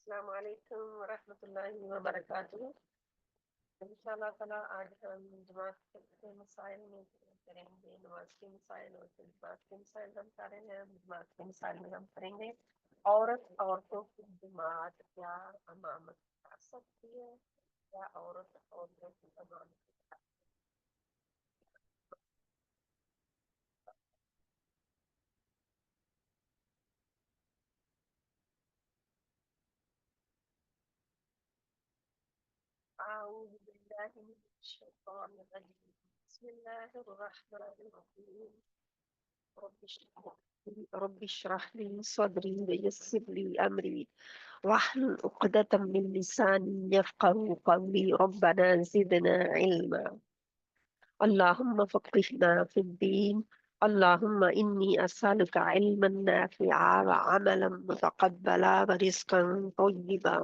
السلام علیکم ورحمۃ اللہ وبرکاتہ۔ انشاءاللہ تعالیٰ آج ہم جماعت کے مسائل میں کریں گے، نماز کے مسائل اور جماعت کے مسائل ہم کر رہے ہیں۔ جماعت کے مسائل میں ہم کریں گے عورتوں کی جماعت کیا امامت کر سکتی ہے، کیا عورتوں کی امامت اعوذ باللہ من الشیطان الرجیم، بسم اللہ الرحمن الرحیم، رب اشرح لي صدري ويسر لي أمري واحلل عقدة من لساني يفقهوا قولي ربنا زدنا علما اللهم فقهنا في الدين اللهم إني أسألك علما نافعا وعملا متقبلا ورزقا طيبا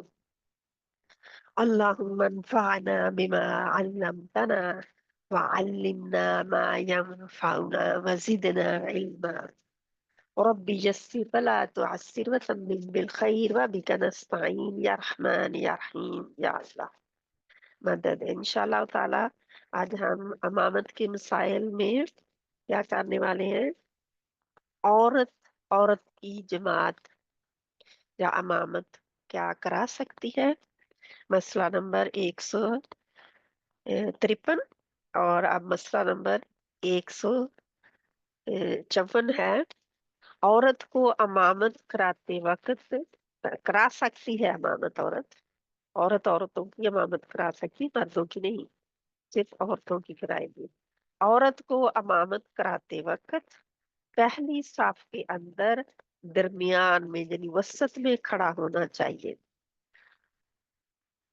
اللهم انفعنا بما علمتنا وعلمنا ما ينفعنا وزدنا علما رب يسر فلا تعسر وتمم بالخير وبك نستعين يا رحمن يا رحيم يا الله مدد انشاءاللہ تعالی۔ آج ہم امامت کے مسائل میں کیا کرنے والے ہیں؟ عورت کی جماعت یا امامت کیا کرا سکتی ہے؟ مسئلہ نمبر 153 اور اب مسئلہ نمبر 154 ہے۔ عورت کو امامت کراتے وقت کرا سکتی ہے امامت عورتوں کی امامت کرا سکتی، مردوں کی نہیں، صرف عورتوں کی کرائے گی۔ عورت کو امامت کراتے وقت پہلی صف کے اندر درمیان میں یعنی وسط میں کھڑا ہونا چاہیے۔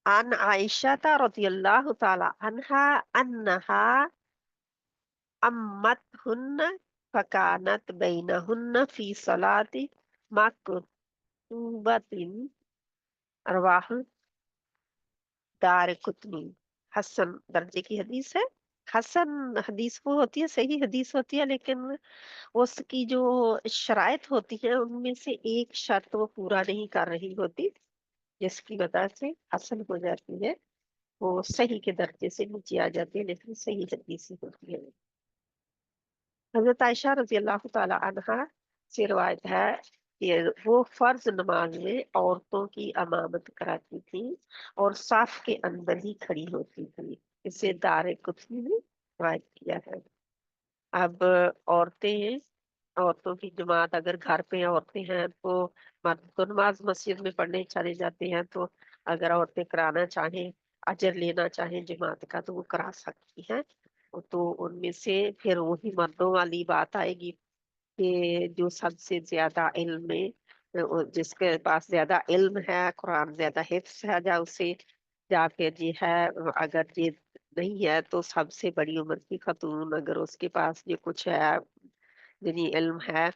عن عائشہ رضی اللہ تعالی عنہا انہا امتہن فکانت بینہن فی صلاۃ مکتوبۃ رواہ دار قطنی۔ حسن درجے کی حدیث ہے۔ حسن حدیث وہ ہوتی ہے، صحیح حدیث ہوتی ہے، لیکن اس کی جو شرائط ہوتی ہیں ان میں سے ایک شرط وہ پورا نہیں کر رہی ہوتی، جس کی وجہ سے حسن ہو جاتی ہے، وہ صحیح کے درجے سے نیچے آ جاتی ہے، لیکن صحیح حدیث ہی ہوتی ہے۔ حضرت عائشہ رضی اللہ تعالی عنہا سے روایت ہے کہ وہ فرض نماز میں عورتوں کی امامت کراتی تھی اور صف کے اندر ہی کھڑی ہوتی تھی۔ اسے دار قطنی نے روایت کیا ہے۔ اب عورتوں کی جماعت، اگر گھر پہ عورتیں ہیں تو مرد تو نماز مسجد میں پڑھنے چلے جاتے ہیں، تو اگر عورتیں کرانا چاہیں، اجر لینا چاہیں جماعت کا تو وہ کرا سکتی ہیں۔ تو ان میں سے پھر وہی مردوں والی بات آئے گی کہ جو سب سے زیادہ علم ہے، جس کے پاس زیادہ علم ہے، قرآن زیادہ حفظ ہے، یا پھر یہ ہے، اگر یہ نہیں ہے تو سب سے بڑی عمر کی خاتون اگر اس کے پاس یہ کچھ ہے یعنی علم ہے،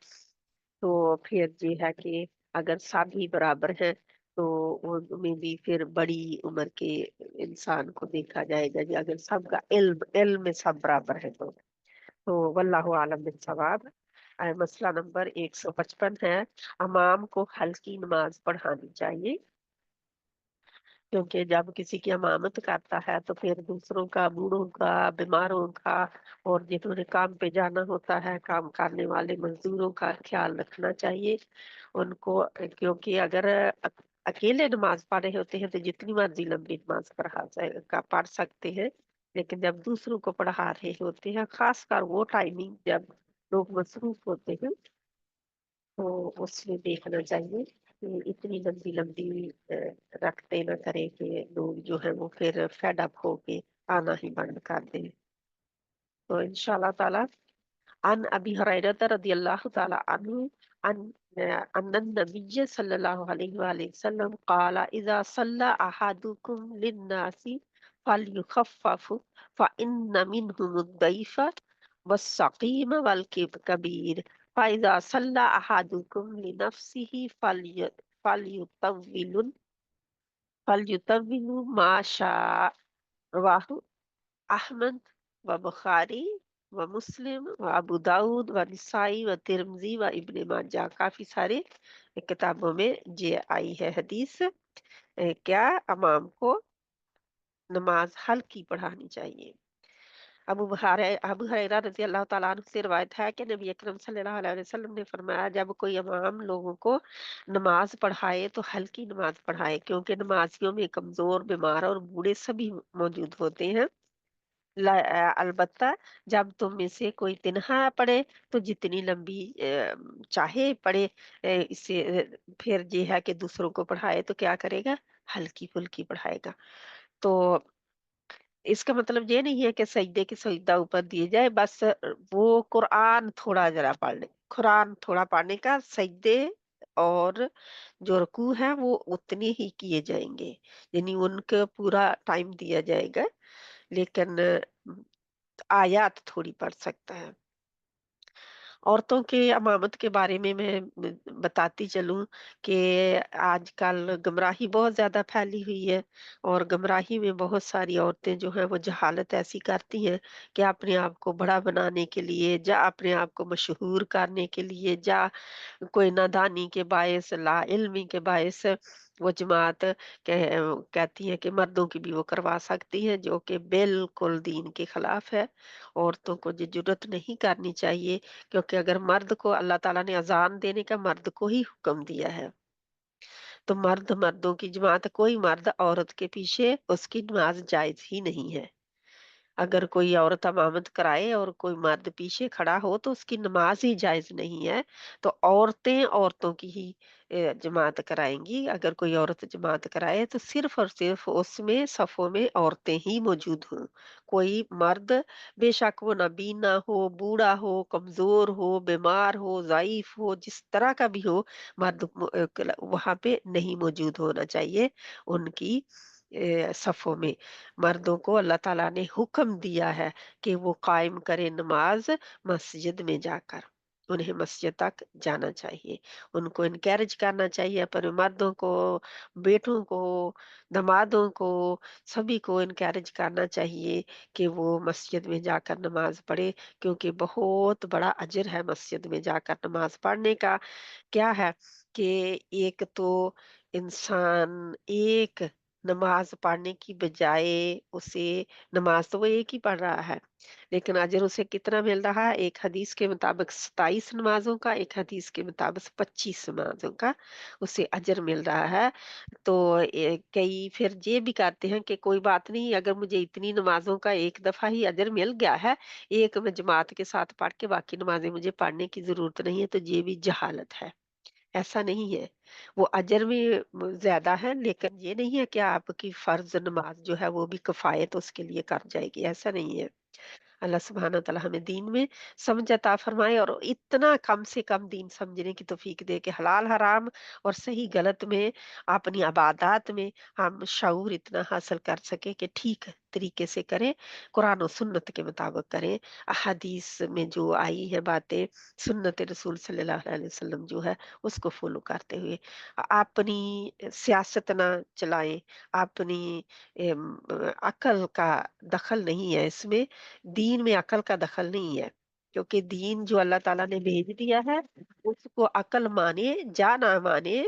تو پھر یہ ہے کہ اگر سب ہی برابر ہیں تو ان میں بھی پھر بڑی عمر کے انسان کو دیکھا جائے گا، کہ اگر سب کا علم میں سب برابر ہے تو واللہ عالم بالصواب۔ مسئلہ نمبر 155 ہے، امام کو ہلکی نماز پڑھانی چاہیے، کیونکہ جب کسی کی امامت کرتا ہے تو پھر دوسروں کا، بوڑھوں کا، بیماروں کا اور جنہوں نے کام پہ جانا ہوتا ہے، کام کرنے والے مزدوروں کا خیال رکھنا چاہیے ان کو، کیونکہ اگر اکیلے نماز پڑھ رہے ہوتے ہیں تو جتنی مرضی لمبی نماز پڑھ سکتے ہیں، لیکن جب دوسروں کو پڑھا رہے ہوتے ہیں، خاص کر وہ ٹائمنگ جب لوگ مصروف ہوتے ہیں، تو اس میں دیکھنا چاہیے کہ اتنی لمبی رکھتے نہ کرے کہ لوگ جو ہے وہ پھر فیڈ اپ ہو کے آنا ہی بند کر دیں۔ تو انشاءاللہ تعالی عن ابی ہریرہ رضی اللہ تعالی عنہ ان النبی صلی اللہ علیہ وآلہ وسلم قال اذا صلى احدكم للناس فليخفف فان منهم الضعيف والسقيم والكبير فاذا صلى احدكم لنفسه فليطول ما شاء۔ رواہ احمد و بخاری و مسلم و ابو داود و نسائی و ترمذی و ابن ماجہ، کافی سارے کتابوں میں یہ آئی ہے حدیث۔ क्या इमाम को नमाज हल्की पढ़ानी चाहिए। अबू हुरैरा रज़ी अल्लाह ताला अन्हु से रिवायत है कि नबी अकरम सल्लल्लाहु अलैहि वसल्लम ने फरमाया, जब कोई इमाम लोगों को नमाज पढ़ाए तो हल्की नमाज पढ़ाए, क्योंकि नमाजियों में कमजोर, बीमार और बूढ़े सभी मौजूद होते हैं। अलबत्ता जब तुम में से कोई तिनहा पढ़े तो जितनी लंबी चाहे पढ़े, इससे फिर ये है कि दूसरों को पढ़ाए तो क्या करेगा, हल्की फुल्की पढ़ाएगा। तो इसका मतलब ये नहीं है कि सजदे की सजदा ऊपर दिए जाए, बस वो कुरान थोड़ा जरा पढ़ ले, कुरान थोड़ा पढ़ने का, सजदे और जो रुकू है वो उतने ही किए जाएंगे, यानी उनका पूरा टाइम दिया जाएगा, लेकिन आयात थोड़ी पढ़ सकता है। औरतों के अमामत के बारे में मैं बताती चलूं कि आजकल गुमराही बहुत ज्यादा फैली हुई है, और गुमराही में बहुत सारी औरतें जो हैं वो जहालत ऐसी करती हैं कि अपने आप को बड़ा बनाने के लिए, या अपने आप को मशहूर करने के लिए, या कोई नादानी के बायस, ला इल्मी के बायस वो जमात कहती है कि मर्दों की भी वो करवा सकती है, जो कि बिल्कुल दीन के खिलाफ है। औरतों को ये जुर्रत नहीं करनी चाहिए, क्योंकि अगर मर्द को अल्लाह ताला ने अजान देने का मर्द को ही हुक्म दिया है, तो मर्द मर्दों की जमात, कोई मर्द औरत के पीछे उसकी नमाज जायज ही नहीं है। अगर कोई औरत इमामत कराए और कोई मर्द पीछे खड़ा हो तो उसकी नमाज ही जायज नहीं है। तो औरतें औरतों की ही जमात कराएंगी। अगर कोई औरत जमात कराए तो सिर्फ और सिर्फ उसमें सफों में औरतें ही मौजूद हों। कोई मर्द, बेशक वो नाबीना हो, बूढ़ा हो, कमजोर हो, बीमार हो, ज़ाइफ हो, जिस तरह का भी हो, मर्द वहां पे नहीं मौजूद होना चाहिए उनकी सफों में। मर्दों को अल्लाह ताला ने हुक्म दिया है कि वो कायम करें नमाज मस्जिद में जाकर। उन्हें मस्जिद तक जाना चाहिए, उनको इनकरेज करना चाहिए, अपने मर्दों को, बेटों को, दामादों को, सभी को इनकरेज करना चाहिए कि वो मस्जिद में जाकर नमाज पढ़े, क्योंकि बहुत बड़ा अजर है मस्जिद में जाकर नमाज पढ़ने का। क्या है कि एक तो इंसान एक नमाज पढ़ने की बजाय उसे, नमाज तो वो एक ही पढ़ रहा है, लेकिन अजर उसे कितना मिल रहा है, एक हदीस के मुताबिक 27 नमाजों का, एक हदीस के मुताबिक 25 नमाजों का उसे अजर मिल रहा है। तो कई फिर ये भी कहते हैं कि कोई बात नहीं, अगर मुझे इतनी नमाजों का एक दफा ही अजर मिल गया है, एक मैं जमात के साथ पढ़ के बाकी नमाजें मुझे पढ़ने की जरूरत नहीं है, तो ये भी जहालत है। ऐसा नहीं है, वो अजर में ज्यादा है, लेकिन ये नहीं है कि आपकी फर्ज नमाज जो है वो भी किफायत उसके लिए कर जाएगी, ऐसा नहीं है। अल्लाह सुब्हान तआला हमें दीन में समझ अता फरमाए, और इतना कम से कम दीन समझने की तौफीक दे कि हलाल हराम और सही गलत में, अपनी इबादत में हम शऊर इतना हासिल कर सके कि ठीक तरीके से करें, कुरान और सुन्नत के मुताबिक करें। अहादीस में जो आई है बातें, सुन्नत रसूल सल्लल्लाहु अलैहि वसल्लम जो है उसको फॉलो करते हुए अपनी सियासत ना चलाएं, अपनी अकल का दखल नहीं है इसमें, दीन में अकल का दखल नहीं है, क्योंकि दीन जो अल्लाह ताला ने भेज दिया है उसको अकल माने जा ना माने,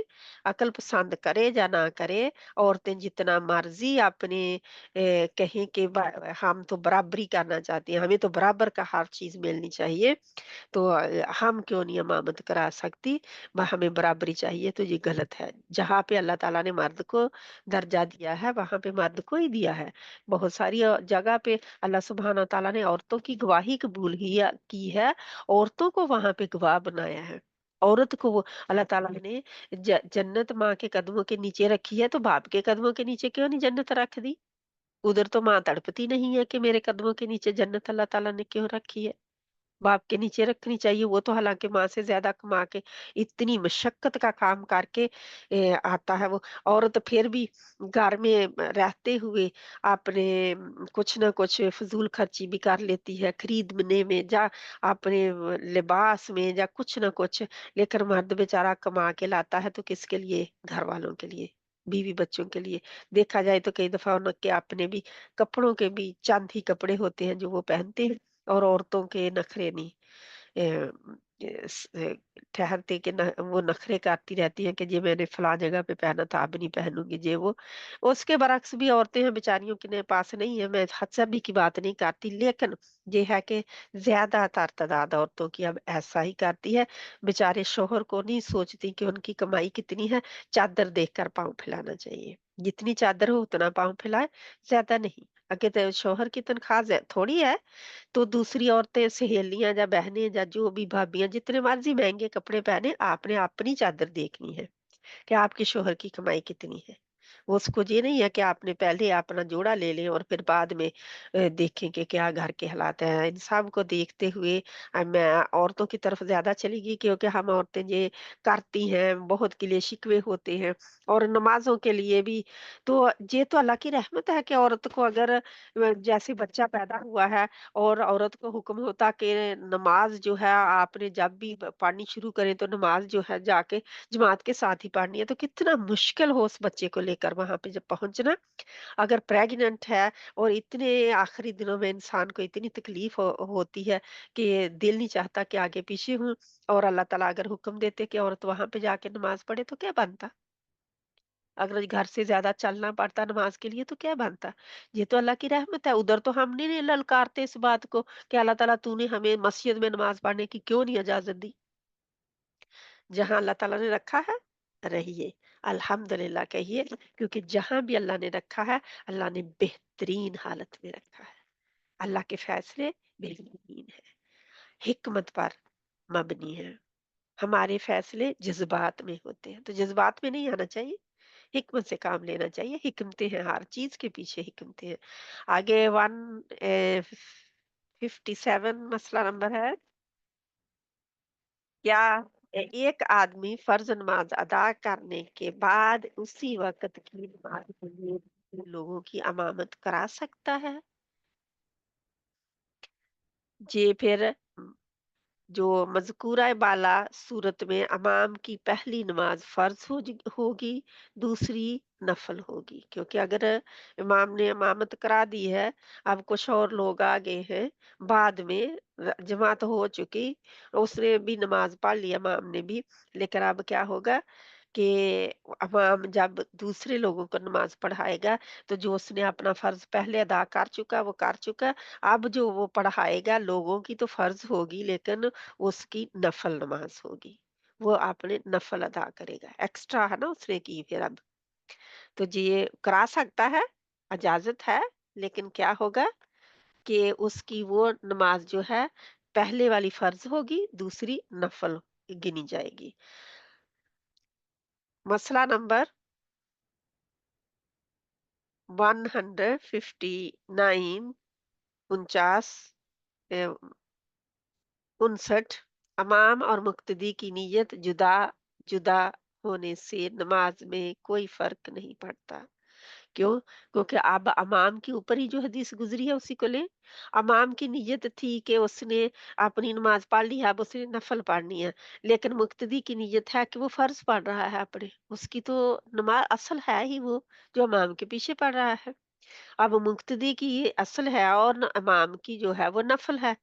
अकल पसंद करे या ना करे, औरतें जितना मर्जी अपने कहें कि हम तो बराबरी करना चाहते हैं, हमें तो बराबर का हर चीज मिलनी चाहिए, तो हम क्यों नहीं इमामत करा सकती, हमें बराबरी चाहिए, तो ये गलत है। जहाँ पे अल्लाह ताला ने मर्द को दर्जा दिया है वहां पे मर्द को ही दिया है। बहुत सारी जगह पे अल्लाह सुब्हान ताला ने औरतों की गवाही कबूल की है, औरतों को वहां पे गवाह बनाया है। औरत को वो अल्लाह ताला ने जन्नत माँ के कदमों के नीचे रखी है, तो बाप के कदमों के नीचे क्यों नहीं जन्नत रख दी? उधर तो माँ तड़पती नहीं है कि मेरे कदमों के नीचे जन्नत अल्लाह ताला ने क्यों रखी है। बाप के नीचे रखनी चाहिए, वो तो हालांकि माँ से ज्यादा कमा के इतनी मशक्कत का काम करके आता है वो। औरत फिर भी घर में रहते हुए अपने कुछ ना कुछ फजूल खर्ची भी कर लेती है, खरीदने में या अपने लिबास में या कुछ ना कुछ, लेकर मर्द बेचारा कमा के लाता है तो किसके लिए, घर वालों के लिए, बीवी बच्चों के लिए। देखा जाए तो कई दफा उनके अपने भी कपड़ों के भी चंद ही कपड़े होते हैं जो वो पहनते हैं, और औरतों के नखरे नहीं। ठहरते कि न वो नखरे करती रहती हैं कि ये मैंने फलां जगह पे पहना था, अब नहीं पहनूंगी ये वो। उसके बरक्स भी औरतें हैं बेचारियों के पास नहीं है, मैं हद सभी की बात नहीं करती, लेकिन ये है कि ज्यादातर तादाद औरतों की अब ऐसा ही करती है। बेचारे शोहर को नहीं सोचती कि उनकी कमाई कितनी है, चादर देखकर पाँव फैलाना चाहिए। जितनी चादर हो उतना पाँव फैलाए, ज्यादा नहीं। अगर तो शोहर की तनख्वाह थोड़ी है, तो दूसरी औरतें, सहेलियां या बहनें या जो भी भाभियां जितने मर्जी महंगे कपड़े पहने, आपने अपनी चादर देखनी है कि आपके शोहर की कमाई कितनी है। वो उसको ये नहीं है कि आपने पहले अपना जोड़ा ले लें और फिर बाद में देखें कि क्या घर के हालात हैं। इन सब को देखते हुए मैं औरतों की तरफ ज्यादा चली गई, क्योंकि हम औरतें ये करती हैं, बहुत गिले शिकवे होते हैं। और नमाजों के लिए भी तो ये तो अल्लाह की रहमत है कि औरत को अगर जैसे बच्चा पैदा हुआ है और औरत को हुक्म होता कि नमाज जो है आपने जब भी पढ़नी शुरू करें तो नमाज जो है जाके जमात के साथ ही पढ़नी है, तो कितना मुश्किल हो उस बच्चे को लेकर वहां पे जब पहुंचना। अगर प्रेग्नेंट है और इतने आखिरी दिनों में इंसान को इतनी तकलीफ होती है कि दिल नहीं चाहता कि आगे पीछे हूँ, और अल्लाह ताला अगर हुक्म देते कि औरत वहां पे जाके नमाज पढ़े तो क्या बनता। अगर घर से ज्यादा चलना पड़ता नमाज के लिए तो क्या बनता। ये तो अल्लाह की रहमत है। उधर तो हम नहीं ललकारते इस बात को कि अल्लाह ताला तूने हमें मस्जिद में नमाज पढ़ने की क्यों नहीं इजाजत दी। जहाँ अल्लाह ताला ने रखा है, रहिए, अल्हम्दुलिल्लाह कहिए, क्योंकि जहाँ भी अल्लाह ने रखा है, अल्लाह ने बेहतरीन हालत में रखा है। अल्लाह के फैसले बेहतरीन है, हिकमत पर मबनी है। हमारे फैसले जज्बात में होते हैं, तो जज्बात में नहीं आना चाहिए, हिकमत से काम लेना चाहिए। हिकमतें हैं, हर चीज के पीछे हिकमतें हैं। आगे 157 मसला नंबर है। क्या एक आदमी फर्ज नमाज अदा करने के बाद उसी वक्त की नमाज के लिए लोगों की अमामत करा सकता है? जी फिर जो मज़कूरा बाला सूरत में इमाम की पहली नमाज फ़र्ज़ होगी, दूसरी नफ़ल होगी। क्योंकि अगर इमाम ने इमामत करा दी है, अब कुछ और लोग आ गए हैं, बाद में जमात हो चुकी, उसने भी नमाज़ पढ़ ली इमाम ने भी, लेकिन अब क्या होगा कि इमाम जब दूसरे लोगों को नमाज़ पढ़ाएगा, तो जो उसने अपना फ़र्ज़ पहले अदा कर चुका, वो कर चुका। अब जो वो पढ़ाएगा लोगों की तो फर्ज होगी, लेकिन उसकी नफल नमाज होगी। वो आपने नफल अदा करेगा, एक्स्ट्रा है ना उसने की फिर अब। तो ये करा सकता है, इजाजत है, लेकिन क्या होगा कि उसकी वो नमाज जो है पहले वाली फर्ज होगी, दूसरी नफल गिनी जाएगी। मसला नंबर 159, 49, 59। इमाम और मुक्तदी की नीयत जुदा जुदा होने से नमाज में कोई फर्क नहीं पड़ता। क्यों? क्योंकि अब इमाम के ऊपर ही जो हदीस गुजरी है उसी को लें। इमाम की नीयत थी कि उसने अपनी नमाज पढ़ ली है, अब उसने नफल पढ़नी है, लेकिन मुक्तदी की नीयत है कि वो फर्ज पढ़ रहा है अपने, उसकी तो नमाज असल है ही वो जो इमाम के पीछे पढ़ रहा है। अब मुक्तदी की ये असल है और इमाम की जो है वो नफल है।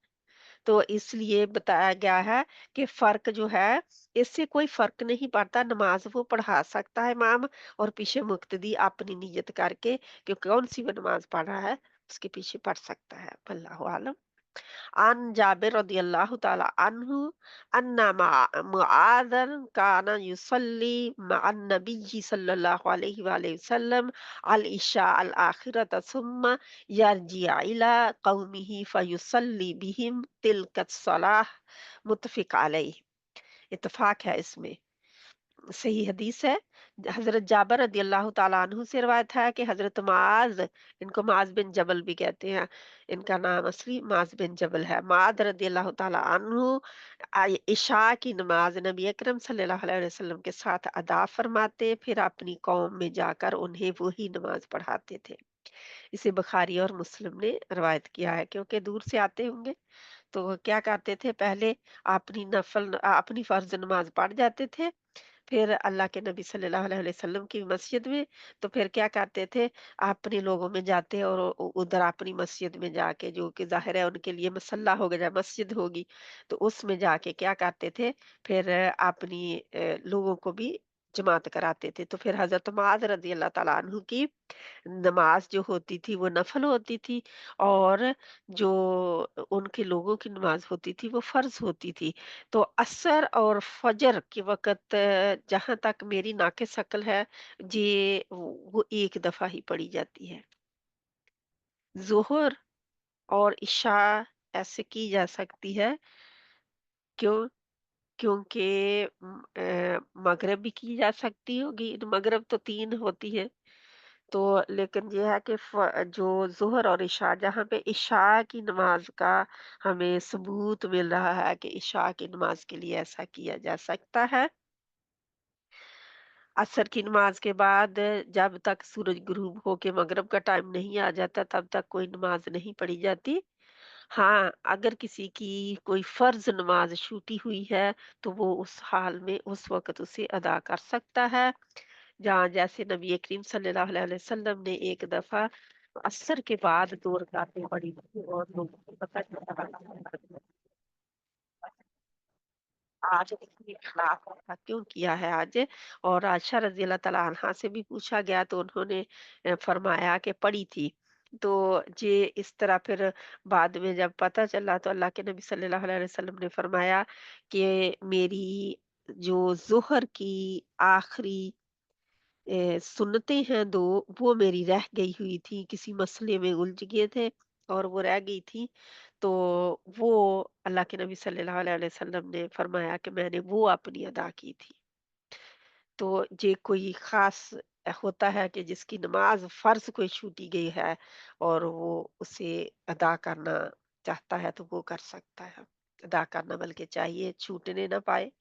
तो इसलिए बताया गया है कि फ़र्क जो है, इससे कोई फ़र्क नहीं पड़ता, नमाज़ वो पढ़ा सकता है इमाम, और पीछे मुक्तदी अपनी नियत करके कि कौन-सी वो नमाज़ पढ़ रहा है, उसके पीछे पढ़ सकता है। वल्लाहु आलम। अन जाबिर रदियल्लाहु ताला अन्हु अन्ना मुआदन काना युसल्ली मअन नबी सल्लल्लाहु अलैहि वसल्लम अल इशा अल आखिरत सुम्मा यरजी इला कौमिही फयुसल्ली बिहिम तिलकत सलाह मुत्तफिक अलैह। इत्तेफाक है इसमें, सही हदीस है। हज़रत जाबिर रदियल्लाहु ताला अन्हु से रिवायत है कि हज़रत मुआज़, इनको मुआज़ बिन जबल भी कहते हैं, इनका नाम असली मुआज़ बिन जबल है। मुआज़ रदियल्लाहु ताला अन्हु इशा की नमाज नबी अकरम सल्लल्लाहु अलैहि वसल्लम के साथ अदा फरमाते, फिर अपनी कौम में जाकर उन्हें वही नमाज पढ़ाते थे। इसे बुखारी और मुस्लिम ने रिवायत किया है, क्योंकि दूर से आते होंगे तो क्या करते थे, पहले अपनी फर्ज नमाज पढ़ जाते थे, फिर अल्लाह के नबी सल्लल्लाहु अलैहि वसल्लम की मस्जिद में, तो फिर क्या करते थे, अपने लोगों में जाते और उधर अपनी मस्जिद में जाके, जो कि जाहिर है उनके लिए मसल्ला होगा या मस्जिद होगी, तो उसमें जाके क्या करते थे, फिर अपनी लोगों को भी जमात कराते थे। तो फिर हजरत मुआज रजी अल्लाह ताला अन्हु की नमाज जो होती थी वो नफल होती थी, और जो उनके लोगों की नमाज होती थी वो फर्ज होती थी। तो असर और फजर के वक़्त जहाँ तक मेरी नाक़िस अक़ल है, ये वो एक दफ़ा ही पढ़ी जाती है। ज़ोहर और इशा ऐसे की जा सकती है, क्यों? क्योंकि मगरिब भी की जा सकती होगी, मगरिब तो 3 होती है। तो लेकिन ये है कि जो ज़ोहर और इशा, जहाँ पे इशा की नमाज का हमें सबूत मिल रहा है कि इशा की नमाज के लिए ऐसा किया जा सकता है। असर की नमाज के बाद जब तक सूरज गुरूब होके मगरिब का टाइम नहीं आ जाता, तब तक कोई नमाज नहीं पढ़ी जाती। हाँ, अगर किसी की कोई फर्ज नमाज छूटी हुई है, तो वो उस हाल में उस वक्त उसे अदा कर सकता है। जहाँ जैसे नबी करीम सल्लल्लाहु अलैहि वसल्लम ने एक दफा असर के बाद 2 रकातें पढ़ी थी, और लोगों को पता चला आज इसके खिलाफ ऐसा क्यों किया है आज। और आयशा रजी अल्लाह तआला अन्हा से भी पूछा गया, तो उन्होंने फरमाया कि पढ़ी थी। तो ये इस तरह फिर बाद में जब पता चला, तो अल्लाह के नबी सल्लल्लाहु अलैहि वसल्लम ने फरमाया कि मेरी जो जोहर की आखिरी सुन्नतें हैं 2, वो मेरी रह गई हुई थी, किसी मसले में उलझ गए थे और वो रह गई थी। तो वो अल्लाह के नबी सल्लल्लाहु अलैहि वसल्लम ने फरमाया कि मैंने वो अपनी अदा की थी। तो ये कोई ख़ास होता है कि जिसकी नमाज़ फ़र्ज़ कोई छूटी गई है, और वो उसे अदा करना चाहता है, तो वो कर सकता है। अदा करना बल्कि चाहिए, छूटने ना पाए।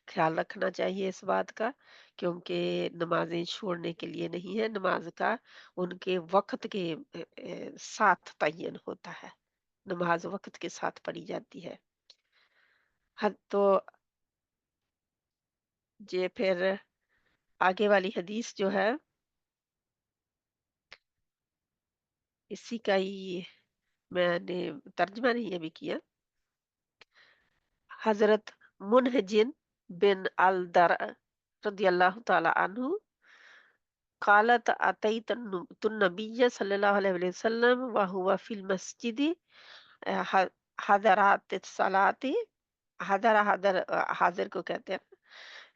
ख्याल रखना चाहिए इस बात का, क्योंकि नमाज़ें छोड़ने के लिए नहीं है, नमाज का उनके वक़्त के साथ तयन होता है। नमाज वक़्त के साथ पढ़ी जाती है। तो ये फिर आगे वाली हदीस जो है, इसी का ही मैंने तर्जुमा नहीं अभी किया। हज़रत मुनहजिन बिन अल दर रदियल्लाहु ताला अन्हु क़ालत अतैतुन नबिय्य सल्लल्लाहु अलैहि वसल्लम व हुवा फिल मस्जिदि ह हदरातिस सलाती, हाज़िर को कहते हैं।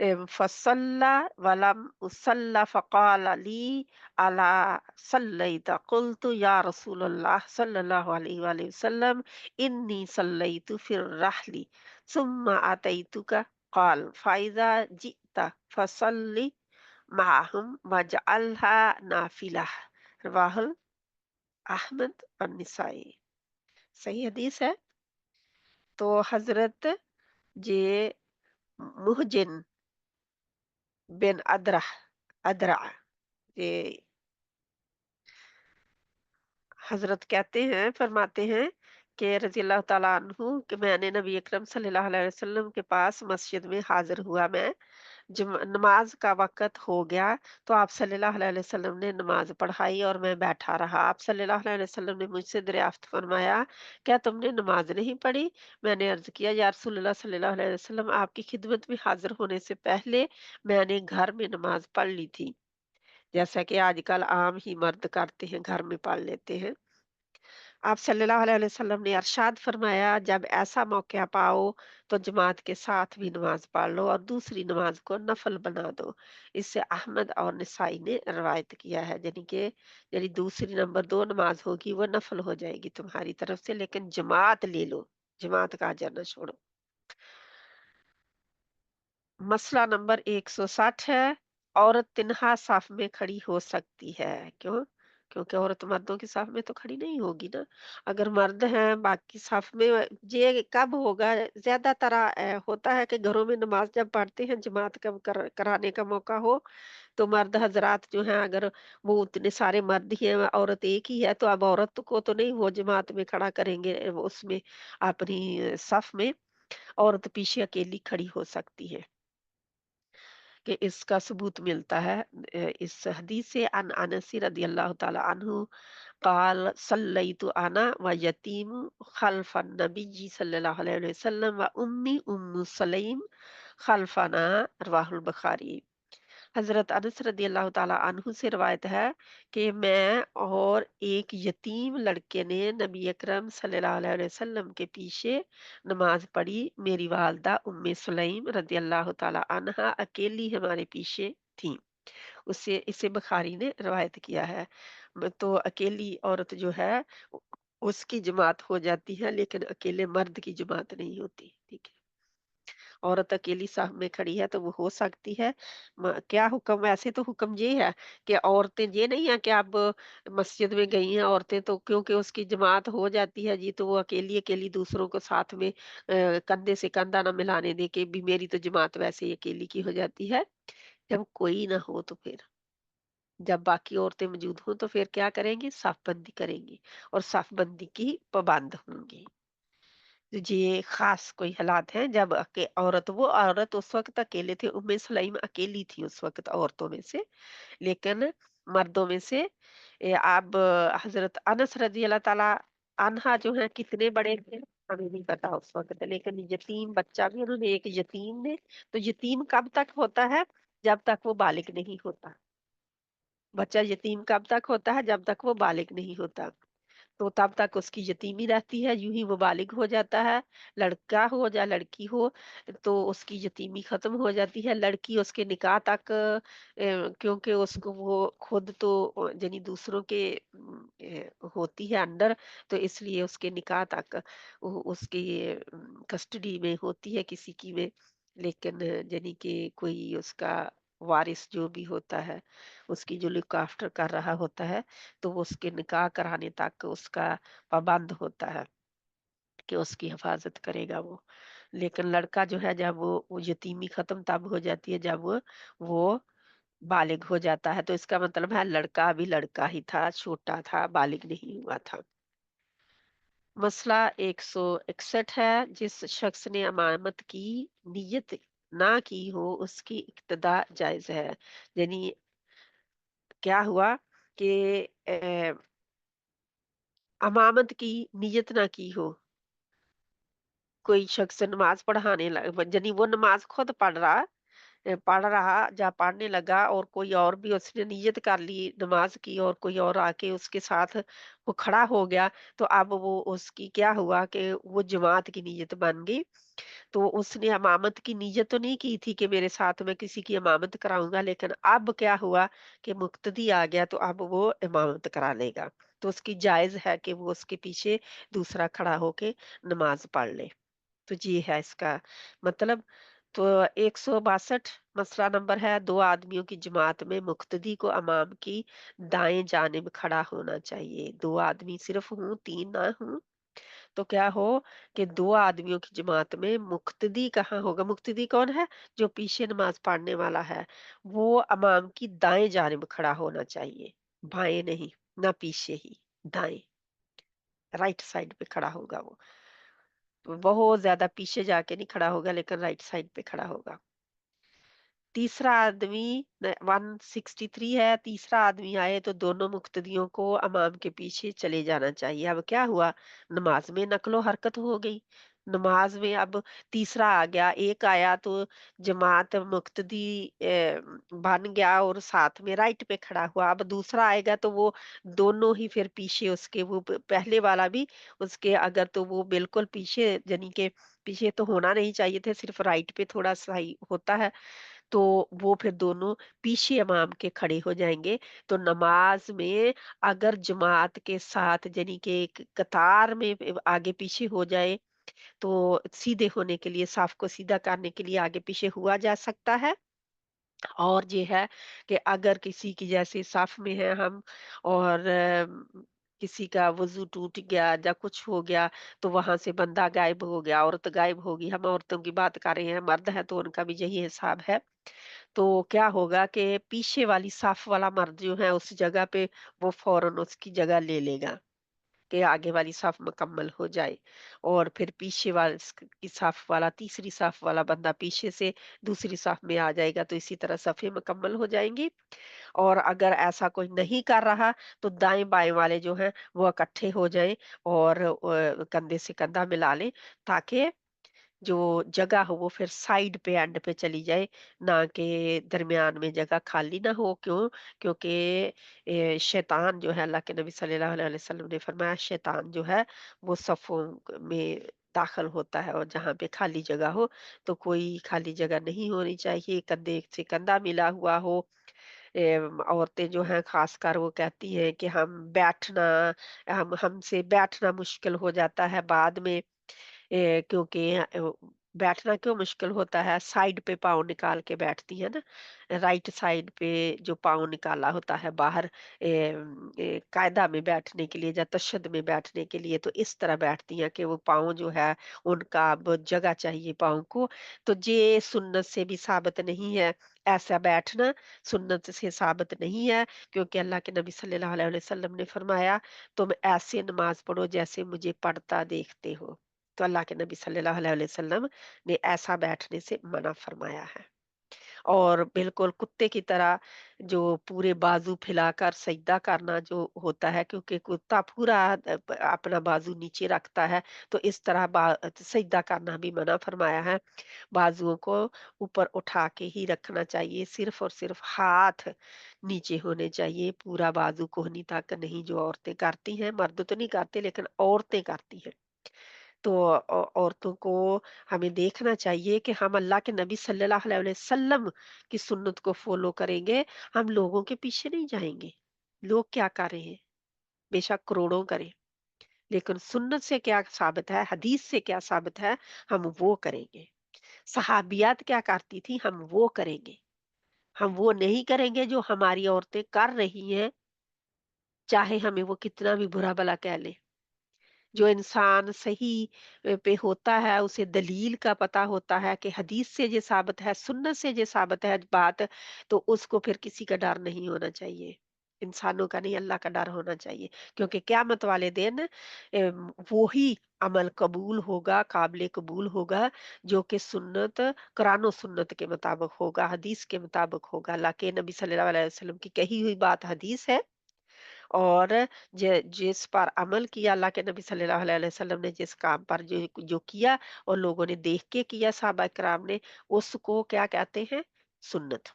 फसल्ला वलम उसल्ला फ़क़ाल ली अला सल्लैत, क़ुल्तु या रसूलल्लाह सल्लल्लाहु अलैहि वसल्लम इन्नी सल्लैतु फिर रहली सुम्मा अतैतुका, क़ाल फ़इज़ा जि'ता फसल्ली माहुम वजअलहा नाफिला, रवाहुल अहमद और निसाई। सही हदीस है। तो हजरत जे मुहजिन बिन अदरा ये हजरत कहते हैं, फरमाते हैं कि रजी अल्लाह ताला अन्हु कि मैंने नबी अकरम सल्लल्लाहु अलैहि वसल्लम के पास मस्जिद में हाजिर हुआ। मैं जब नमाज का वक़्त हो गया, तो आप सल्लल्लाहु अलैहि वसल्लम ने नमाज पढ़ाई और मैं बैठा रहा। आप सल्लल्लाहु अलैहि वसल्लम ने मुझसे दरियाफ्त फरमाया, क्या तुमने नमाज नहीं पढ़ी? मैंने अर्ज़ किया, या रसूलल्लाह सल्लल्लाहु अलैहि वसल्लम, आपकी खिदमत में हाजिर होने से पहले मैंने घर में नमाज पढ़ ली थी। जैसा कि आजकल आम ही मर्द करते हैं, घर में पढ़ लेते हैं। आप सल्लल्लाहु अलैहि वसल्लम ने अरशाद फरमाया, जब ऐसा मौका पाओ तो जमात के साथ भी नमाज पढ़ लो और दूसरी नमाज को नफल बना दो। इससे अहमद और निसाई ने रवायत किया है, यानी कि दूसरी नंबर 2 नमाज होगी वो नफल हो जाएगी तुम्हारी तरफ से, लेकिन जमात ले लो, जमात का अजर न छोड़ो। मसला नंबर 160 है, औरत तिन्हा साफ में खड़ी हो सकती है। क्यों? क्योंकि औरत मर्दों की साफ में तो खड़ी नहीं होगी ना। अगर मर्द हैं बाकी साफ में, ये कब होगा? ज्यादातर होता है कि घरों में नमाज जब पढ़ते हैं, जमात कब कराने का मौका हो, तो मर्द हजरात जो हैं, अगर वो उतने सारे मर्द ही हैं, औरत एक ही है, तो अब औरत को तो नहीं वो जमात में खड़ा करेंगे, उसमें अपनी सफ में औरत पीछे अकेली खड़ी हो सकती है। कि इसका सबूत मिलता है इस हदीस से अन अनस रदी अल्लाह ताला अन्हु काल सल्लैतु अना व यतीम खल्फ नबी सल्लल्लाहु अलैहि वसल्लम व उम्मी उम्मु सलैम खल्फना रवाहुल बुखारी। हजरत अनस रदी अल्लाह ताला अन्हु से रवायत है कि मैं और एक यतीम लड़के ने नबी अकरम सल्लल्लाहु अलैहि वसल्लम के पीछे नमाज पढ़ी। मेरी वालदा उम्मे सुलैम रदी अल्लाह ताला अन्हा अकेली हमारे पीछे थी। उससे इसे बुखारी ने रवायत किया है। तो अकेली औरत जो है उ- उसकी जमात हो जाती है, लेकिन अकेले मर्द की जमात नहीं होती। ठीक है, औरत अकेली साफ में खड़ी है तो वो हो सकती है। क्या हुक्म, ऐसे तो हुक्म ये है कि औरतें, ये नहीं है कि अब मस्जिद में गई हैं औरतें तो क्योंकि उसकी जमात हो जाती है जी, तो वो अकेली अकेली दूसरों को साथ में कंधे से कंधा ना मिलाने दे के भी मेरी तो जमात वैसे ही अकेली की हो जाती है। जब कोई ना हो तो फिर, जब बाकी औरतें मौजूद हों तो फिर क्या करेंगी, साफबंदी करेंगी और साफबंदी की पाबंद होंगी। ये खास कोई हालात हैं जब औरत, वो औरत उस वक्त अकेले थे, उम्मे सुलैम अकेली थी उस वक्त औरतों में से, लेकिन मर्दों में से अब हजरत अनस रजी अल्लाह ताला अनहा जो है कितने बड़े थे हमें नहीं पता उस वक्त, लेकिन यतीम बच्चा भी उन्होंने, एक यतीम ने, तो यतीम कब तक होता है, जब तक वो बालिग नहीं होता। बच्चा यतीम कब तक होता है, जब तक वो बालिग नहीं होता। तो तब तक उसकी यतीमी रहती है, यूं ही वो बालिग हो जाता है। लड़का हो या लड़की हो तो उसकी यतीमी खत्म हो जाती है। लड़की उसके निकाह तक क्योंकि उसको वो खुद तो यानी दूसरों के होती है अंडर, तो इसलिए उसके निकाह तक उसकी कस्टडी में होती है किसी की में। लेकिन यानी कि कोई उसका वारिस जो भी होता है, उसकी जो लुक आफ्टर कर रहा होता है, तो वो उसके निकाह कराने तक उसका पाबंद होता है कि उसकी हिफाजत करेगा वो। लेकिन लड़का जो है जब वो यतीमी खत्म तब हो जाती है जब वो बालिग हो जाता है। तो इसका मतलब है लड़का अभी लड़का ही था, छोटा था, बालिग नहीं हुआ था। मसला 161 है, जिस शख्स ने अमानत की नियत ना की हो उसकी इक्तदा जायज है। यानी क्या हुआ कि अमामत की नियत ना की हो, कोई शख्स नमाज पढ़ाने यानी वो नमाज खुद पढ़ रहा या पढ़ने लगा और कोई और भी उसने नियत कर ली नमाज की और कोई और आके उसके साथ वो खड़ा हो गया, तो अब वो उसकी क्या हुआ कि वो जमात की नियत बन गई। तो उसने इमामत की नियत तो नहीं की थी कि मेरे साथ मैं किसी की इमामत कराऊंगा, लेकिन अब क्या हुआ कि मुक्तदी आ गया तो अब वो इमामत करा लेगा। तो उसकी जायज है कि वो उसके पीछे दूसरा खड़ा होके नमाज पढ़ ले। तो ये है इसका मतलब। तो 162 मसला नंबर है, दो आदमियों की जमात में मुक्तदी को इमाम की दाएं जानिब खड़ा होना चाहिए। दो आदमी सिर्फ हों, तीन ना हों, तो क्या हो कि दो आदमियों की जमात में मुक्तदी कहाँ होगा, मुक्तदी कौन है, जो पीछे नमाज पढ़ने वाला है, वो इमाम की दाएं जानिब खड़ा होना चाहिए, बाएं नहीं, ना पीछे ही, दाएं, राइट साइड पे खड़ा होगा वो। बहुत ज्यादा पीछे जाके नहीं खड़ा होगा, लेकिन राइट साइड पे खड़ा होगा। तीसरा आदमी 163 है, तीसरा आदमी आए तो दोनों मुक्तदियों को इमाम के पीछे चले जाना चाहिए। अब क्या हुआ, नमाज में नकलो हरकत हो गई। नमाज में अब तीसरा आ गया, एक आया तो जमात मुक्तदी बन गया और साथ में राइट पे खड़ा हुआ। अब दूसरा आएगा तो वो दोनों ही फिर पीछे उसके, वो पहले वाला भी उसके, अगर तो वो बिल्कुल पीछे यानी कि पीछे तो होना नहीं चाहिए थे, सिर्फ राइट पे थोड़ा सा ही होता है, तो वो फिर दोनों पीछे इमाम के खड़े हो जाएंगे। तो नमाज में अगर जमात के साथ यानी कि एक कतार में आगे पीछे हो जाए, तो सीधे होने के लिए, साफ को सीधा करने के लिए आगे पीछे हुआ जा सकता है। और ये है कि अगर किसी की, जैसे साफ में है हम और किसी का वजू टूट गया या कुछ हो गया, तो वहां से बंदा गायब हो गया, औरत गायब होगी, हम औरतों की बात कर रहे हैं, मर्द है तो उनका भी यही हिसाब है। तो क्या होगा कि पीछे वाली साफ वाला मर्द जो है उस जगह पे वो फौरन उसकी जगह ले लेगा। कि आगे वाली साफ मुकम्मल हो जाए, और फिर पीछे वाली की साफ वाला, तीसरी साफ वाला बंदा पीछे से दूसरी साफ में आ जाएगा, तो इसी तरह सफ़े मुकम्मल हो जाएंगी। और अगर ऐसा कोई नहीं कर रहा, तो दाएं बाएं वाले जो हैं वो इकट्ठे हो जाएं और कंधे से कंधा मिला लें, ताकि जो जगह हो वो फिर साइड पे एंड पे चली जाए, ना कि दरमियान में जगह खाली ना हो। क्यों? क्योंकि शैतान जो है, अल्लाह के नबी सल्लल्लाहु अलैहि वसल्लम ने फरमाया, शैतान जो है वो सफ़ों में दाखिल होता है, और जहाँ पे खाली जगह हो तो कोई खाली जगह नहीं होनी चाहिए, कंधे से कंधा मिला हुआ हो। औरतें जो हैं खासकर वो कहती हैं कि हम हमसे बैठना मुश्किल हो जाता है बाद में, क्योंकि बैठना क्यों मुश्किल होता है, साइड पे पाँव निकाल के बैठती है ना, राइट साइड पे जो पाँव निकाला होता है बाहर, कायदा में बैठने के लिए या तशद्दुद में बैठने के लिए, तो इस तरह बैठती हैं कि वो पाँव जो है उनका अब जगह चाहिए पाँव को। तो ये सुन्नत से भी साबित नहीं है, ऐसा बैठना सुन्नत से साबित नहीं है, क्योंकि अल्लाह के नबी सल्लल्लाहु अलैहि वसल्लम ने फरमाया, तुम ऐसे नमाज पढ़ो जैसे मुझे पढ़ता देखते हो। तो अल्लाह के नबी सल्लल्लाहु अलैहि वसल्लम ने ऐसा बैठने से मना फरमाया है। और बिल्कुल कुत्ते की तरह जो पूरे बाजू फैलाकर सजदा करना जो होता है, क्योंकि कुत्ता पूरा अपना बाजू नीचे रखता है, तो इस तरह सजदा करना भी मना फरमाया है। बाजुओं को ऊपर उठा के ही रखना चाहिए, सिर्फ और सिर्फ हाथ नीचे होने चाहिए, पूरा बाजू कोहनी तक नहीं, जो औरतें करती हैं। मर्द तो नहीं करते, लेकिन औरतें करती हैं। तो औरतों को हमें देखना चाहिए कि हम अल्लाह के नबी सल्लल्लाहु अलैहि वसल्लम की सुन्नत को फॉलो करेंगे, हम लोगों के पीछे नहीं जाएंगे। लोग क्या कर रहे हैं, बेशक करोड़ों करें, लेकिन सुन्नत से क्या साबित है, हदीस से क्या साबित है, हम वो करेंगे। सहाबियात क्या करती थी, हम वो करेंगे। हम वो नहीं करेंगे जो हमारी औरतें कर रही हैं, चाहे हमें वो कितना भी बुरा भला कह ले। जो इंसान सही पे होता है, उसे दलील का पता होता है कि हदीस से ये साबित है, सुन्नत से ये साबित है बात, तो उसको फिर किसी का डर नहीं होना चाहिए। इंसानों का नहीं, अल्लाह का डर होना चाहिए। क्योंकि क़यामत वाले दिन वो ही अमल कबूल होगा, काबिल कबूल होगा, जो कि सुन्नत, कुरान और सुन्नत के मुताबिक होगा, हदीस के मुताबिक होगा। अल्लाह के नबी सल्लल्लाहु अलैहि वसल्लम की कही हुई बात हदीस है, और जिस पर अमल किया, अल्लाह के नबी सल्लल्लाहु अलैहि वसल्लम ने जिस काम पर जो जो किया और लोगों ने देख के किया, सहाबा किराम ने, उसको क्या कहते हैं, सुन्नत।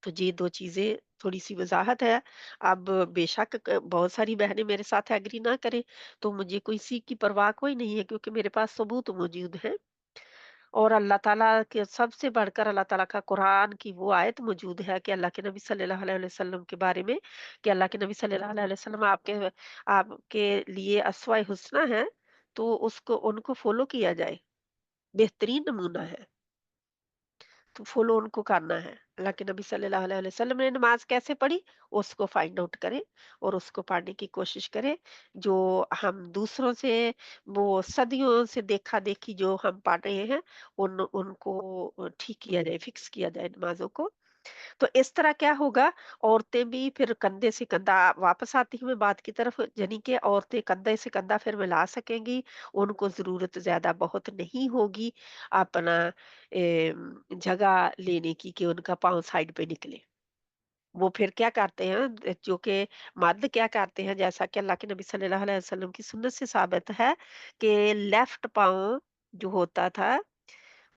तो ये दो चीजें, थोड़ी सी वजाहत है। अब बेशक बहुत सारी बहनें मेरे साथ एग्री ना करें, तो मुझे कोई सी की परवाह कोई नहीं है, क्योंकि मेरे पास सबूत मौजूद है। और अल्लाह ताला के सबसे बढ़कर अल्लाह ताला का कुरान की वो आयत मौजूद है कि अल्लाह के नबी सल्लल्लाहु अलैहि वसल्लम के बारे में, कि अल्लाह के नबी सल्लल्लाहु अलैहि वसल्लम आपके लिए अस्वा हुस्ना है, तो उसको उनको फॉलो किया जाए, बेहतरीन नमूना है, तो फॉलो उनको करना है। अल्लाह के नबी सल्लल्लाहु अलैहि वसल्लम ने नमाज कैसे पढ़ी, उसको फाइंड आउट करें और उसको पढ़ने की कोशिश करें। जो हम दूसरों से, वो सदियों से देखा देखी जो हम पढ़ रहे हैं, उनको ठीक किया जाए, फिक्स किया जाए नमाजों को। तो इस तरह क्या होगा, औरतें भी फिर कंधे से कंधा, वापस आती हूँ मैं बात की तरफ, यानी कि औरतें कंधे से कंधा फिर मिला सकेंगी। उनको जरूरत ज्यादा बहुत नहीं होगी अपना जगह लेने की, कि उनका पाँव साइड पे निकले। वो फिर क्या करते हैं, जो कि मर्द क्या करते हैं, जैसा कि अल्लाह के नबी सल्लल्लाहु अलैहि वसल्लम की सुन्नत से साबित है, कि लेफ्ट पाँव जो होता था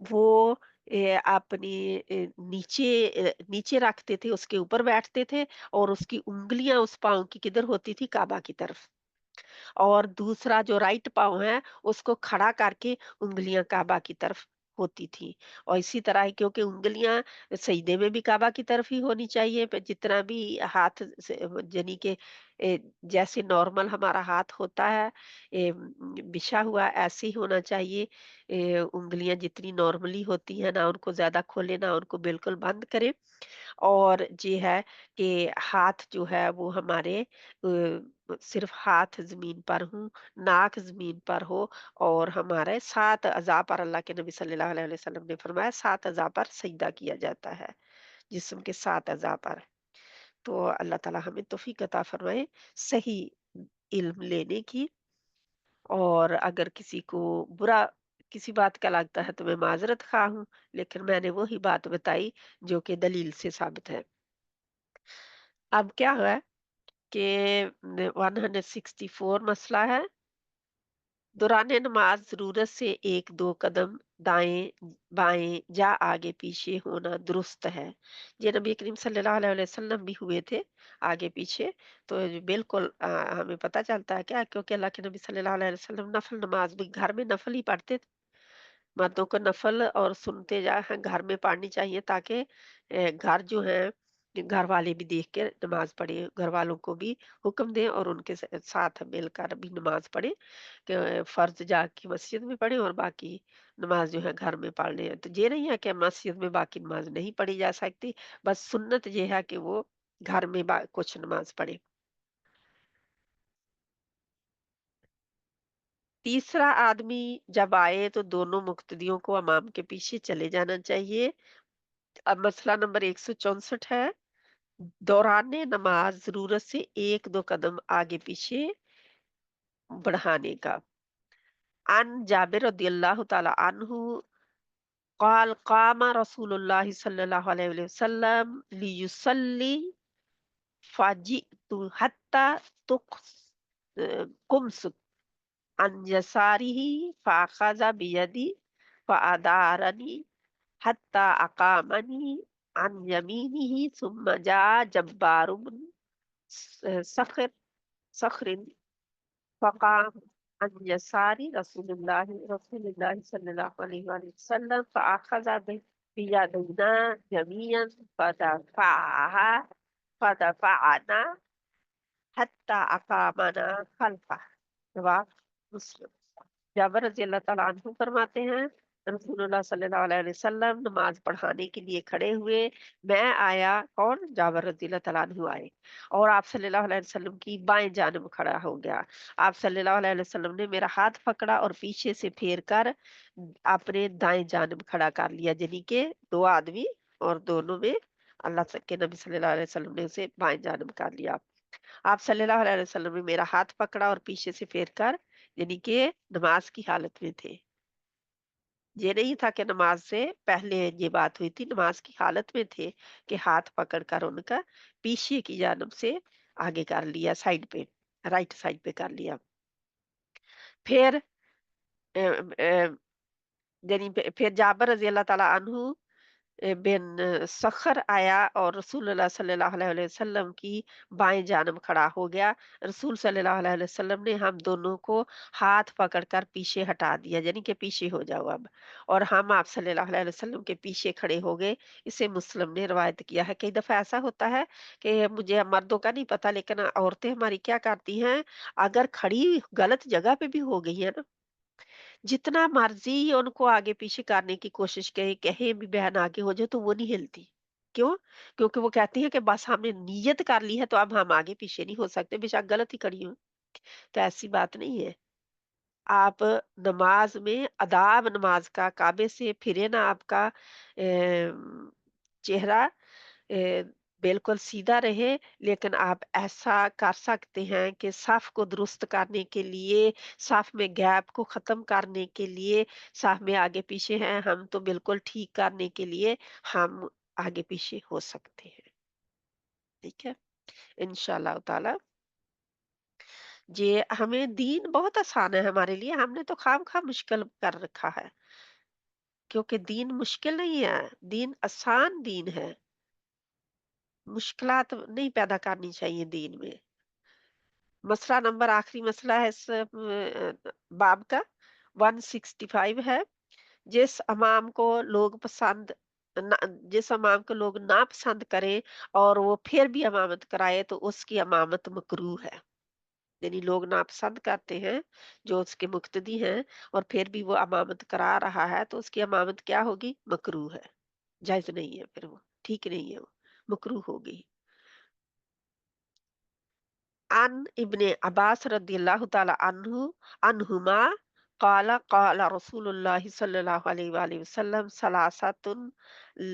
वो अपनी नीचे रखते थे, उसके ऊपर बैठते थे, और उसकी उँगलियाँ उस पाँव की किधर होती थी, काबा की तरफ। और दूसरा जो राइट पाँव है, उसको खड़ा करके उँगलियाँ काबा की तरफ होती थी। और इसी तरह ही, क्योंकि उँगलियाँ सजदे में भी काबा की तरफ ही होनी चाहिए, जितना भी हाथ से यानी कि जैसे नॉर्मल हमारा हाथ होता है बिछा हुआ, ऐसे ही होना चाहिए। उँगलियाँ जितनी नॉर्मली होती हैं, ना उनको ज़्यादा खोले, ना उनको बिल्कुल बंद करें। और ये है कि हाथ जो है वो हमारे सिर्फ हाथ ज़मीन पर हों, नाक ज़मीन पर हो, और हमारे 7 अज़ा पर, अल्लाह के नबी सल्लल्लाहु अलैहि वसल्लम ने फरमाया, 7 अज़ा पर सजदा किया जाता है, जिस्म के 7 अज़ा पर। तो अल्लाह ताला हमें तौफीक अता फरमाए, सही इल्म लेने की। और अगर किसी को बुरा किसी बात का लगता है तो मैं माजरत खा हूँ, लेकिन मैंने वही बात बताई जो कि दलील से साबित है। अब क्या हुआ कि 164 मसला है, दौरान नमाज जरूरत से एक दो कदम दाएं बाएं जा आगे पीछे होना दुरुस्त है। ये नबी करीम सल्लल्लाहु अलैहि वसल्लम भी हुए थे आगे पीछे। तो ये बिल्कुल हमें पता चलता है क्या, क्योंकि अल्लाह के नबी सल्लल्लाहु अलैहि वसल्लम नफल नमाज भी घर में नफल ही पढ़ते थे। मर्दों को नफल और सुनते जा हैं घर में पढ़नी चाहिए, ताकि घर जो है घर वाले भी देख के नमाज पढ़े, घर वालों को भी हुक्म दें और उनके साथ मिलकर भी नमाज पढ़े, कि फर्ज जाके मस्जिद में पढ़े और बाकी नमाज जो है घर में पढ़ लें। तो ये नहीं है कि मस्जिद में बाकी नमाज नहीं पढ़ी जा सकती, बस सुन्नत ये है कि वो घर में कुछ नमाज पढ़े। तीसरा आदमी जब आए तो दोनों मुक्तदियों को इमाम के पीछे चले जाना चाहिए। अब मसला नंबर 164 है, दौरान नमाज जरूरत से एक दो कदम आगे पीछे बढ़ाने का। अन जाबिर रदियल्लाहु ताला अन्हु क़ाल क़ामा रसूलुल्लाह सल्लल्लाहु अलैहि वसल्लम लियुसल्ली फजिअतु हत्ता तुक़्स कुम्स अन यसारिही फ़अख़ज़ बियदी फ़अदारनी हत्ता अक़ामनी अन यमीनिही सुम्मा जाअ जब्बारुन सख़र सख़रिन फ़क़ाम अन यसारी रसूलिल्लाहि सल्लल्लाहु अलैहि वसल्लम फ़अख़ज़ बियदिना जमीअन फ़दफ़अहा फ़दफ़अना हत्ता अक़ामना ख़ल्फ़ह। रवाह मुस्लिम। जाबिर रज़ियल्लाहु ताला अन्हु फरमाते हैं, रसूलुल्लाह सल्लल्लाहु अलैहि वसल्लम नमाज पढ़ाने के लिए खड़े हुए। मैं आया, कौन? जाबिर रज़ियल्लाहु ताला अन्हु आए और आप सल्लल्लाहु अलैहि वसल्लम की बाएं जानब खड़ा हो गया। आप सल्लल्लाहु अलैहि वसल्लम ने मेरा हाथ पकड़ा और पीछे से फेर कर अपने दाएं जानब खड़ा कर लिया, यानी कि दो आदमी और दोनों में अल्लाह के नबी सल्लल्लाहु अलैहि वसल्लम ने उसे बाएं जानब कर लिया। आप सल्लल्लाहु अलैहि वसल्लम ने मेरा हाथ पकड़ा और पीछे से फेर कर, यानी कि नमाज की हालत में थे। ये नहीं था कि नमाज से पहले ये बात हुई थी, नमाज की हालत में थे कि हाथ पकड़कर उनका पीछे की जानब से आगे कर लिया, साइड पे, राइट साइड पे कर लिया। फिर फिर जाबर रजी अल्लाह ताला अन्हु बिन सखर आया और रसूलुल्लाह सल्लल्लाहु अलैहि वसल्लम की बाएं जानब खड़ा हो गया। रसूल सल्लल्लाहु अलैहि वसल्लम ने हम दोनों को हाथ पकड़कर पीछे हटा दिया, यानी कि पीछे हो जाओ अब, और हम आप सल्लल्लाहु अलैहि वसल्लम के पीछे खड़े हो गए। इसे मुस्लिम ने रवायत किया है। कई दफा ऐसा होता है कि मुझे मर्दों का नहीं पता, लेकिन औरतें हमारी क्या करती हैं, अगर खड़ी गलत जगह पे भी हो गई है ना, जितना मर्जी उनको आगे पीछे करने की कोशिश करे, कहे भी बहन आगे हो जाए, तो वो नहीं हिलती। क्यों? क्योंकि वो कहती है कि बस हमने नियत कर ली है तो अब हम आगे पीछे नहीं हो सकते, बेशक गलत ही खड़ी हूँ। तो ऐसी बात नहीं है। आप नमाज में आदाब नमाज का, काबे से फिरे ना आपका चेहरा बिल्कुल सीधा रहे, लेकिन आप ऐसा कर सकते हैं कि साफ को दुरुस्त करने के लिए, साफ में गैप को खत्म करने के लिए, साफ में आगे पीछे हैं हम तो बिल्कुल ठीक करने के लिए हम आगे पीछे हो सकते हैं। ठीक है, इंशाल्लाह ताला। ये हमें दीन बहुत आसान है हमारे लिए, हमने तो खाम खा मुश्किल कर रखा है, क्योंकि दीन मुश्किल नहीं है, दीन आसान दीन है। मुश्किलात नहीं पैदा करनी चाहिए दीन में। मसला नंबर आखिरी मसला है इस बाब का 165 है। जिस इमाम को लोग पसंद ना जिस इमाम को लोग ना पसंद करें और वो फिर भी इमामत कराए तो उसकी इमामत मकरूह है। यानी लोग नापसंद करते हैं जो उसके मुक्तदी हैं और फिर भी वो इमामत करा रहा है, तो उसकी इमामत क्या होगी? मकरूह है, जायज नहीं है, फिर वो ठीक नहीं है, वो मकरूह होगी। अन इब्ने अब्बास रदियल्लाहु ताला अन्हु अन्हुमा क़ाला क़ाला रसूलुल्लाह सल्लल्लाहु अलैहि वसल्लम सलासतुन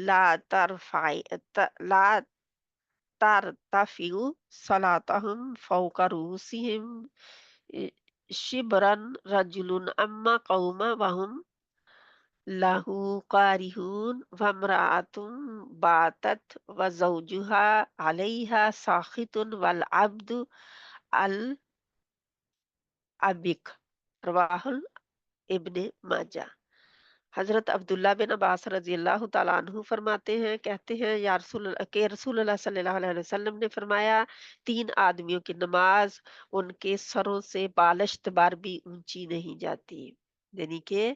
ला तरफ़ाई ला तरतफिउ सलातहुम फौका रूसिहिम शिबरन रजुलुन अम्मा कौमा वहुम लहू कारिहून वम्राअतुम बातत व ज़ौजुहा अलैहा साखितुन वल अब्दु अल अबिक। रवाहुल इब्ने माजा। हजरत अब्दुल्ला बिन अब्बास रजी अल्लाह ताला अन्हु फरमाते हैं, कहते हैं या रसूल अल्लाह सल्लल्लाहु अलैहि वसल्लम ने फरमाया, तीन आदमियों की नमाज उनके सरों से बालिश्त बार भी ऊंची नहीं जाती, यानी कि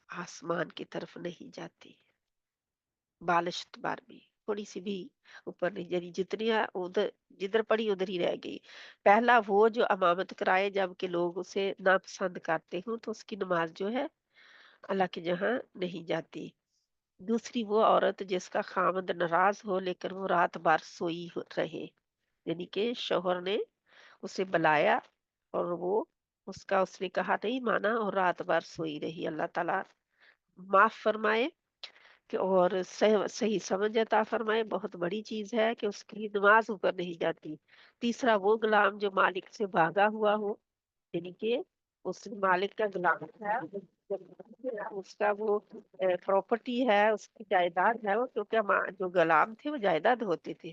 आसमान की तरफ नहीं जाती, बालिश्त बार भी थोड़ी सी भी ऊपर नहीं, यानी जितनी उधर जिधर पड़ी उधर ही रह गई। पहला वो जो अमामत कराए जबकि लोग उसे नापसंद करते हो तो उसकी नमाज जो है अल्लाह के जहाँ नहीं जाती। दूसरी वो औरत जिसका खामद नाराज हो लेकिन वो रात भर सोई रहे, यानी कि शौहर ने उसे बुलाया और वो उसका उसने कहा नहीं माना और रात भर सोई रही, अल्लाह ताला माफ फरमाए कि और सही समझ अता फरमाए। बहुत बड़ी चीज है कि उसकी नमाज ऊपर नहीं जाती। तीसरा वो गुलाम जो मालिक से भागा हुआ हो, यानी कि उस मालिक का गुलाम है, उसका वो प्रॉपर्टी है, उसकी जायदाद है वो, क्योंकि जो गुलाम थे वो जायदाद होते थे।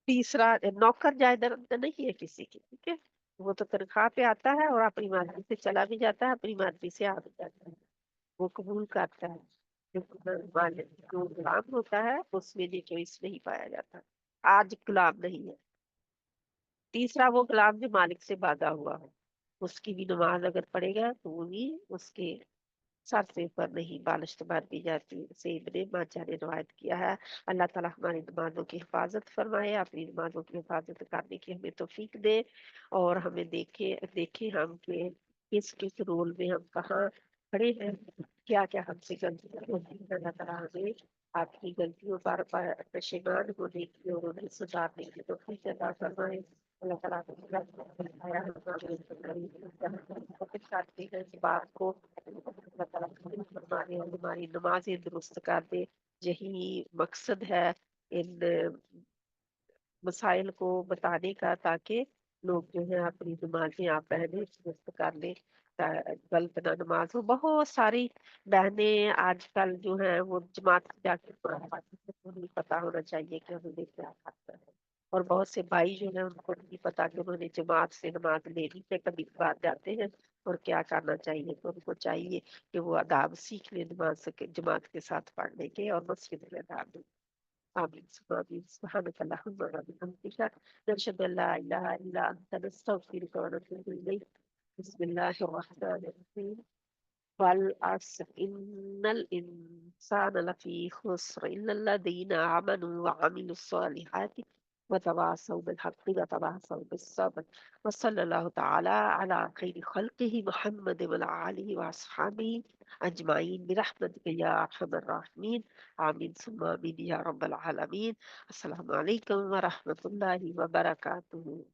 तीसरा नौकर जायदाद नहीं है किसी की, ठीक है, वो तो तनख्वाह पे आता है और अपनी मर्जी से चला भी जाता है, अपनी मर्जी से आ भी जाता है, वो कबूल करता है। जो गुलाम होता है उसमें ये चॉइस नहीं पाया जाता, आज गुलाम नहीं है। तीसरा वो गुलाम जो मालिक से भागा हुआ हो, उसकी भी नमाज अगर पढ़ेगा तो वो भी उसके सर से ऊपर नहीं बालिश बार दी जाती, इसे इब्ने माजा ने रवायत किया है। अल्लाह ताला हमारी नमाजों की हिफाजत फरमाए, अपनी नमाजों की हिफाजत करने की हमें तौफीक दे और हमें देखे देखे हम के किस किस रोल में हम कहाँ खड़े हैं, क्या क्या हमसे गलतियां होती हैं। अल्लाह ताला हमें आपकी गलतियों पर पशेमान होने की और उन्हें सुधारने की तौफीक अता फरमाए। अल्लाह ताला करते हैं इस बात को, अल्लाह ताला कबूल फरमाए और हमारी नमाजें दुरुस्त कर दे। यही मकसद है इन मसाइल को बताने का, ताकि लोग जो है अपनी नमाजें आप पहले दुरुस्त कर ले, गलत ना नमाज हो। बहुत सारी बहनें आजकल जो है वो जमात में जाके कुरान पाती है, तो नहीं पता होना चाहिए कि उन्होंने क्या खाता है। और बहुत से भाई जो है उनको नहीं पता कि उन्होंने जमात से नमाज लेनी है, कभी कभार जाते हैं और क्या करना चाहिए। तो उनको चाहिए कि वो आदाब सीख ले नमाज के जमात के साथ पढ़ने के और मस्जिद में अदा दें। آمين ثم آمين سبحانك اللهم وبحمدك نشهد أن لا إله إلا أنت نستغفرك ونتوب إليك. بسم الله الرحمن الرحيم. والعصر إن الإنسان لفي خسر إلا الذين آمنوا وعملوا الصالحات وتواصوا بالحق وتواصوا بالصبر. وصلى الله تعالى على خير خلقه محمد وعلى آله وأصحابه أجمعين برحمتك يا أرحم الراحمين. آمين ثم آمين يا رب العالمين. السلام عليكم ورحمة الله وبركاته.